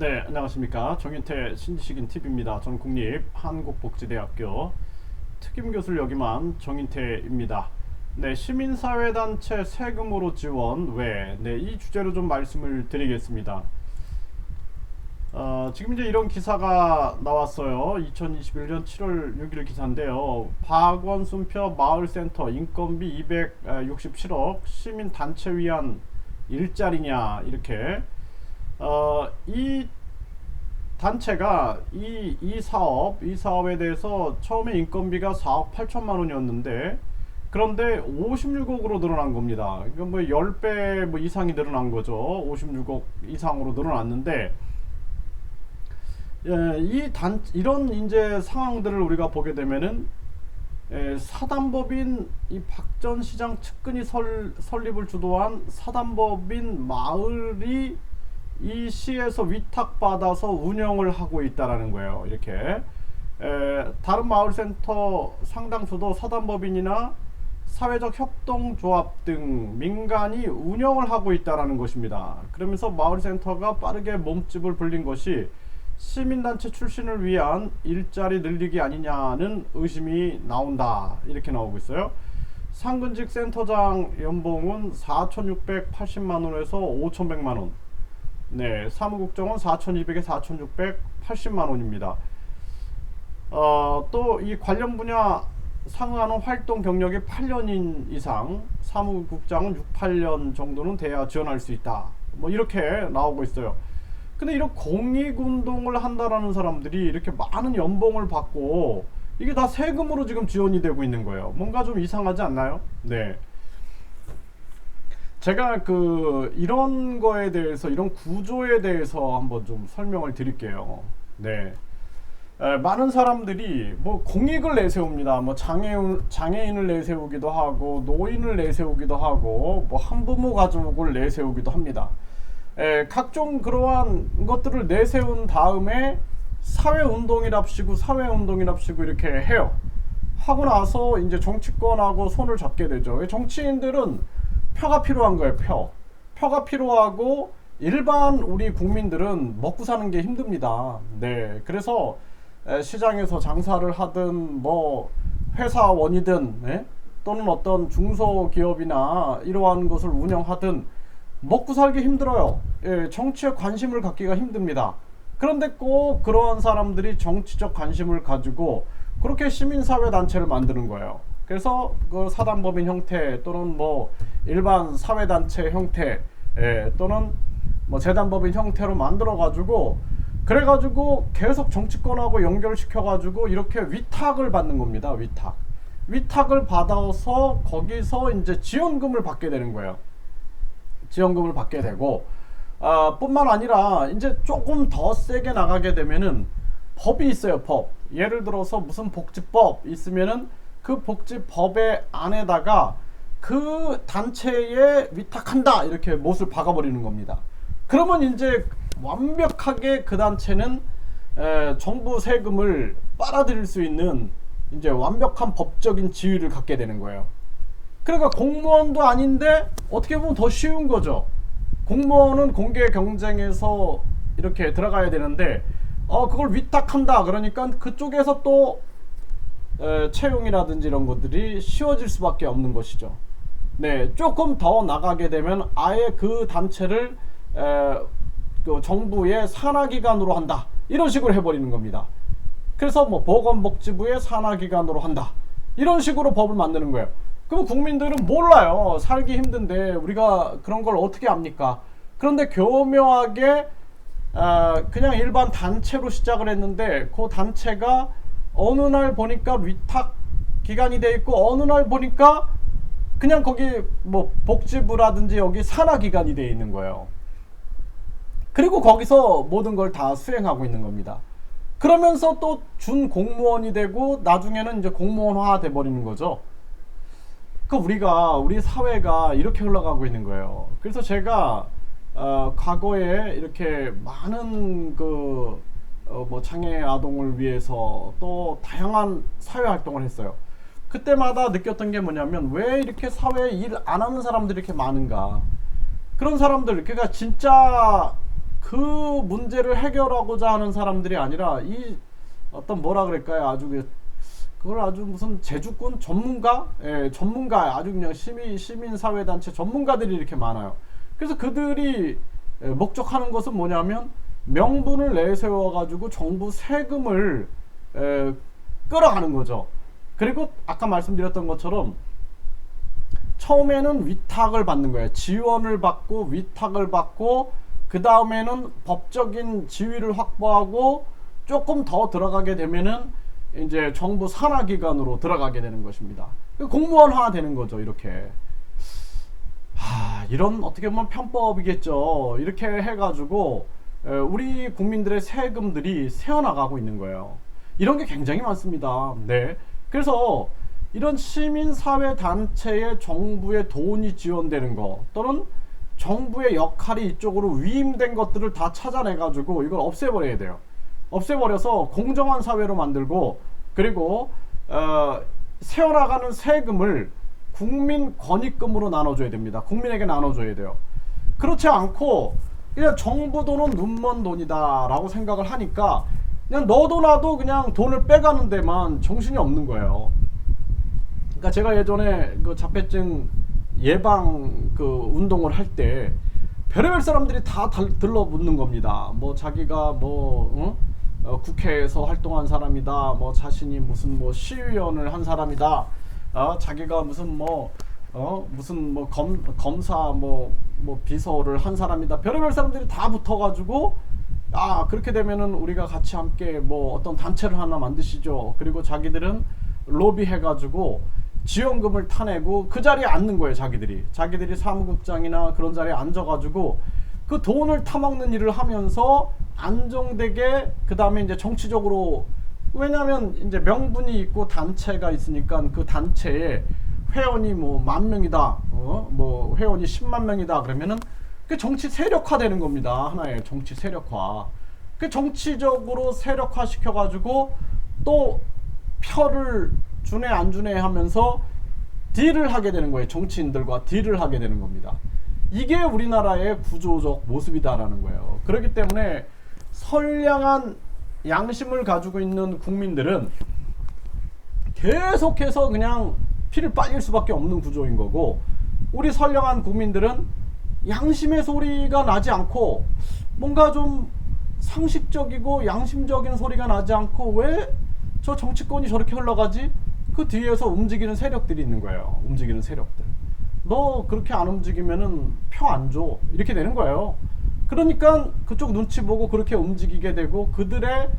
네, 안녕하십니까. 정윤태 신지식인 TV입니다. 전 국립 한국복지대학교 특임교수를 역임한 정윤태입니다. 네, 시민사회단체 세금으로 지원 왜? 네, 이 주제로 좀 말씀을 드리겠습니다. 지금 이제 이런 기사가 나왔어요. 2021년 7월 6일 기사인데요. 박원순표 마을센터 인건비 267억 시민단체 위한 일자리냐 이렇게 이 단체가 이 사업에 대해서 처음에 인건비가 4억 8천만 원이었는데 그런데 56억으로 늘어난 겁니다. 이거 뭐 10배 뭐 이상이 늘어난 거죠. 56억 이상으로 늘어났는데 이런 이제 상황들을 우리가 보게 되면은 사단법인 이 박 전 시장 측근이 설립을 주도한 사단법인 마을이 이 시에서 위탁받아서 운영을 하고 있다라는 거예요. 이렇게 다른 마을센터 상당수도 사단법인이나 사회적 협동조합 등 민간이 운영을 하고 있다라는 것입니다. 그러면서 마을센터가 빠르게 몸집을 불린 것이 시민단체 출신을 위한 일자리 늘리기 아니냐는 의심이 나온다. 이렇게 나오고 있어요. 상근직 센터장 연봉은 4,680만원에서 5,100만원, 네, 사무국장은 4,200에 4,680만원입니다. 또 이 관련 분야 상응하는 활동 경력이 8년인 이상, 사무국장은 6, 8년 정도는 돼야 지원할 수 있다. 뭐 이렇게 나오고 있어요. 근데 이런 공익운동을 한다라는 사람들이 이렇게 많은 연봉을 받고 이게 다 세금으로 지금 지원이 되고 있는 거예요. 뭔가 좀 이상하지 않나요? 네. 제가 이런 거에 대해서, 이런 구조에 대해서 한번 좀 설명을 드릴게요. 네. 많은 사람들이 뭐 공익을 내세웁니다. 뭐 장애인을 내세우기도 하고, 노인을 내세우기도 하고, 뭐 한부모 가족을 내세우기도 합니다. 각종 그러한 것들을 내세운 다음에 사회운동이랍시고 이렇게 해요. 하고 나서 이제 정치권하고 손을 잡게 되죠. 정치인들은 표가 필요한 거예요. 표가 필요하고 일반 우리 국민들은 먹고 사는 게 힘듭니다. 네, 그래서 시장에서 장사를 하든 뭐 회사원이든, 네? 또는 어떤 중소기업이나 이러한 것을 운영하든 먹고 살기 힘들어요. 정치에 관심을 갖기가 힘듭니다. 그런데 꼭 그러한 사람들이 정치적 관심을 가지고 그렇게 시민사회단체를 만드는 거예요. 그래서 그 사단법인 형태 또는 뭐 일반 사회단체 형태 또는 뭐 재단법인 형태로 만들어 가지고 그래가지고 계속 정치권하고 연결시켜 가지고 이렇게 위탁을 받는 겁니다. 위탁을 받아서 거기서 이제 지원금을 받게 되는 거예요. 지원금을 받게 되고 뿐만 아니라 이제 조금 더 세게 나가게 되면은 법이 있어요. 법. 예를 들어서 무슨 복지법 있으면은 그 복지법의 안에다가 그 단체에 위탁한다 이렇게 못을 박아버리는 겁니다. 그러면 이제 완벽하게 그 단체는 정부 세금을 빨아들일 수 있는 이제 완벽한 법적인 지위를 갖게 되는 거예요. 그러니까 공무원도 아닌데 어떻게 보면 더 쉬운 거죠. 공무원은 공개 경쟁에서 이렇게 들어가야 되는데 그걸 위탁한다 그러니까 그쪽에서 또 채용이라든지 이런 것들이 쉬워질 수밖에 없는 것이죠. 네, 조금 더 나가게 되면 아예 그 단체를 그 정부의 산하기관으로 한다 이런 식으로 해버리는 겁니다. 그래서 뭐 보건복지부의 산하기관으로 한다 이런 식으로 법을 만드는 거예요. 그럼 국민들은 몰라요. 살기 힘든데 우리가 그런 걸 어떻게 압니까? 그런데 교묘하게 그냥 일반 단체로 시작을 했는데 그 단체가 어느 날 보니까 위탁 기관이 돼 있고 어느 날 보니까 그냥 거기 뭐 복지부라든지 여기 산하기관이 돼 있는 거예요. 그리고 거기서 모든 걸 다 수행하고 있는 겁니다. 그러면서 또 준 공무원이 되고 나중에는 이제 공무원화 돼 버리는 거죠. 우리 사회가 이렇게 흘러가고 있는 거예요. 그래서 제가 과거에 이렇게 많은 뭐 장애 아동을 위해서 또 다양한 사회 활동을 했어요. 그때마다 느꼈던 게 뭐냐면 왜 이렇게 사회에 일 안 하는 사람들이 이렇게 많은가. 그런 사람들, 그러니까 진짜 그 문제를 해결하고자 하는 사람들이 아니라 이 어떤 뭐라 그럴까요? 아주 그걸 아주 무슨 제주권 전문가? 예, 전문가 아주 그냥 시민사회단체 전문가들이 이렇게 많아요. 그래서 그들이 목적하는 것은 뭐냐면 명분을 내세워 가지고 정부 세금을 끌어가는 거죠. 그리고 아까 말씀드렸던 것처럼 처음에는 위탁을 받는 거예요. 지원을 받고 위탁을 받고 그 다음에는 법적인 지위를 확보하고 조금 더 들어가게 되면은 이제 정부 산하기관으로 들어가게 되는 것입니다. 공무원화 되는 거죠. 이렇게 이런 어떻게 보면 편법이겠죠. 이렇게 해가지고 우리 국민들의 세금들이 새어나가고 있는 거예요. 이런 게 굉장히 많습니다. 네. 그래서 이런 시민사회 단체에 정부의 돈이 지원되는 거 또는 정부의 역할이 이쪽으로 위임된 것들을 다 찾아내가지고 이걸 없애버려야 돼요. 없애버려서 공정한 사회로 만들고 그리고 새어나가는 세금을 국민 권익금으로 나눠줘야 됩니다. 국민에게 나눠줘야 돼요. 그렇지 않고 그냥 정부 돈은 눈먼 돈이다 라고 생각을 하니까 그냥 너도 나도 그냥 돈을 빼가는 데만 정신이 없는 거예요. 그러니까 제가 예전에 그 자폐증 예방 그 운동을 할 때 별의별 사람들이 다 들러붙는 겁니다. 뭐 자기가 뭐 국회에서 활동한 사람이다. 뭐 자신이 무슨 뭐 시의원을 한 사람이다. 자기가 무슨 무슨 검사 뭐 비서를 한 사람이다. 별의별 사람들이 다 붙어가지고 그렇게 되면은 우리가 같이 함께 뭐 어떤 단체를 하나 만드시죠. 그리고 자기들은 로비해가지고 지원금을 타내고 그 자리에 앉는 거예요. 자기들이 사무국장이나 그런 자리에 앉아가지고 그 돈을 타먹는 일을 하면서 안정되게 그 다음에 이제 정치적으로 왜냐하면 이제 명분이 있고 단체가 있으니까 그 단체에 회원이 뭐 10,000명이다, 뭐 회원이 10만 명이다 그러면은 그 정치 세력화 되는 겁니다. 하나의 정치 세력화. 그 정치적으로 세력화 시켜가지고 또 표를 주네 안 주네 하면서 딜을 하게 되는 거예요. 정치인들과 딜을 하게 되는 겁니다. 이게 우리나라의 구조적 모습이다라는 거예요. 그렇기 때문에 선량한 양심을 가지고 있는 국민들은 계속해서 그냥 피를 빨릴 수밖에 없는 구조인 거고 우리 선량한 국민들은 양심의 소리가 나지 않고 뭔가 좀 상식적이고 양심적인 소리가 나지 않고 왜 저 정치권이 저렇게 흘러가지? 그 뒤에서 움직이는 세력들이 있는 거예요. 움직이는 세력들. 너 그렇게 안 움직이면은 표 안 줘. 이렇게 되는 거예요. 그러니까 그쪽 눈치 보고 그렇게 움직이게 되고 그들의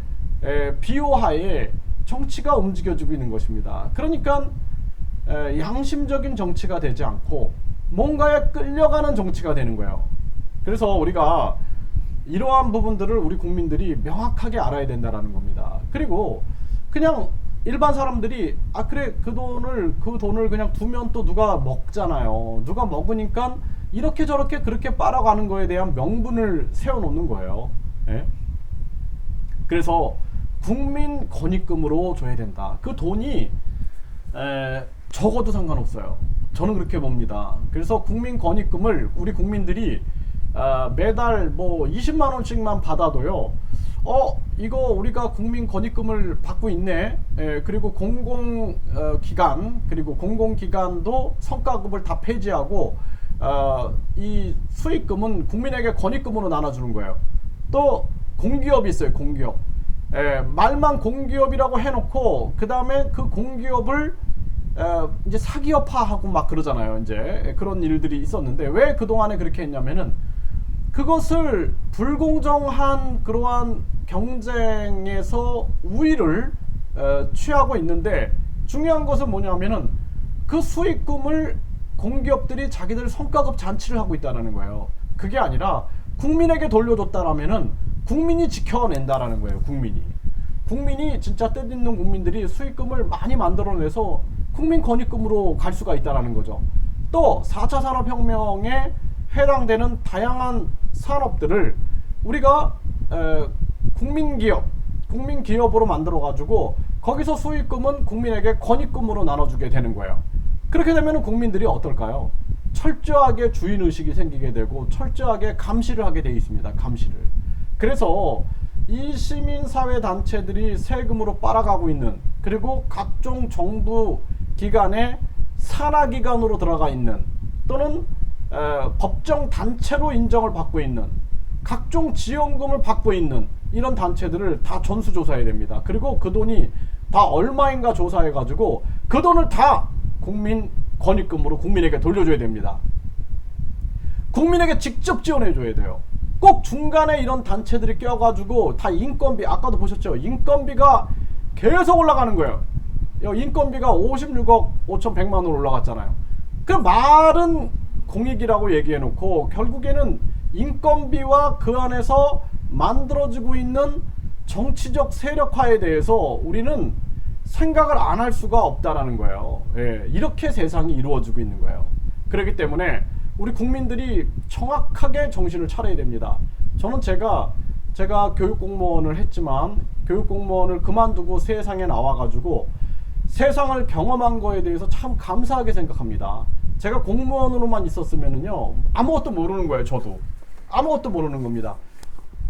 비호하에 정치가 움직여지고 있는 것입니다. 그러니까 양심적인 정치가 되지 않고 뭔가에 끌려가는 정치가 되는 거예요. 그래서 우리가 이러한 부분들을 우리 국민들이 명확하게 알아야 된다는 겁니다. 그리고 그냥 일반 사람들이 그래 그 돈을 그냥 두면 또 누가 먹잖아요. 누가 먹으니까 이렇게 저렇게 그렇게 빨아가는 거에 대한 명분을 세워놓는 거예요. 예? 그래서 국민 권익금으로 줘야 된다. 그 돈이 적어도 상관없어요. 저는 그렇게 봅니다. 그래서 국민 권익금을 우리 국민들이 매달 뭐 20만 원씩만 받아도요. 이거 우리가 국민 권익금을 받고 있네. 그리고 공공기관 그리고 공공기관도 성과급을 다 폐지하고 이 수익금은 국민에게 권익금으로 나눠주는 거예요. 또 공기업이 있어요. 공기업. 말만 공기업이라고 해놓고 그 다음에 그 공기업을 이제 사기업화하고 막 그러잖아요. 이제 그런 일들이 있었는데 왜 그동안에 그렇게 했냐면은 그것을 불공정한 그러한 경쟁에서 우위를 취하고 있는데 중요한 것은 뭐냐면은 그 수익금을 공기업들이 자기들 성과급 잔치를 하고 있다는 거예요. 그게 아니라 국민에게 돌려줬다라면은 국민이 지켜낸다라는 거예요. 국민이 진짜 뜻있는 국민들이 수익금을 많이 만들어내서 국민 권익금으로 갈 수가 있다라는 거죠. 또 4차 산업혁명에 해당되는 다양한 산업들을 우리가 국민기업으로 만들어 가지고 거기서 수익금은 국민에게 권익금으로 나눠주게 되는 거예요. 그렇게 되면 국민들이 어떨까요? 철저하게 주인의식이 생기게 되고 철저하게 감시를 하게 되어 있습니다. 감시를. 그래서 이 시민사회단체들이 세금으로 빨아가고 있는, 그리고 각종 정부 기관의 산하기관으로 들어가 있는, 또는 법정 단체로 인정을 받고 있는, 각종 지원금을 받고 있는 이런 단체들을 다 전수조사해야 됩니다. 그리고 그 돈이 다 얼마인가 조사해 가지고 그 돈을 다 국민 권익금으로 국민에게 돌려줘야 됩니다. 국민에게 직접 지원해 줘야 돼요. 꼭 중간에 이런 단체들이 껴가지고 다 인건비, 아까도 보셨죠? 인건비가 계속 올라가는 거예요. 인건비가 56억 5,100만 원 올라갔잖아요. 그 말은 공익이라고 얘기해 놓고 결국에는 인건비와 그 안에서 만들어지고 있는 정치적 세력화에 대해서 우리는 생각을 안 할 수가 없다라는 거예요. 예, 이렇게 세상이 이루어지고 있는 거예요. 그렇기 때문에 우리 국민들이 정확하게 정신을 차려야 됩니다. 저는 제가 교육공무원을 했지만 교육공무원을 그만두고 세상에 나와가지고 세상을 경험한 거에 대해서 참 감사하게 생각합니다. 제가 공무원으로만 있었으면은요 아무것도 모르는 거예요. 저도 아무것도 모르는 겁니다.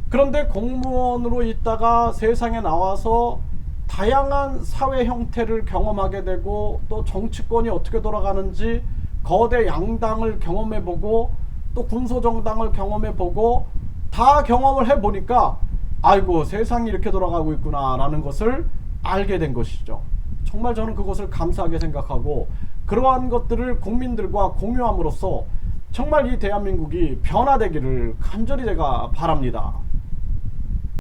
그런데 공무원으로 있다가 세상에 나와서 다양한 사회 형태를 경험하게 되고, 또 정치권이 어떻게 돌아가는지 거대 양당을 경험해보고, 또 군소정당을 경험해보고, 다 경험을 해보니까 아이고 세상이 이렇게 돌아가고 있구나 라는 것을 알게 된 것이죠. 정말 저는 그것을 감사하게 생각하고, 그러한 것들을 국민들과 공유함으로써 정말 이 대한민국이 변화되기를 간절히 제가 바랍니다.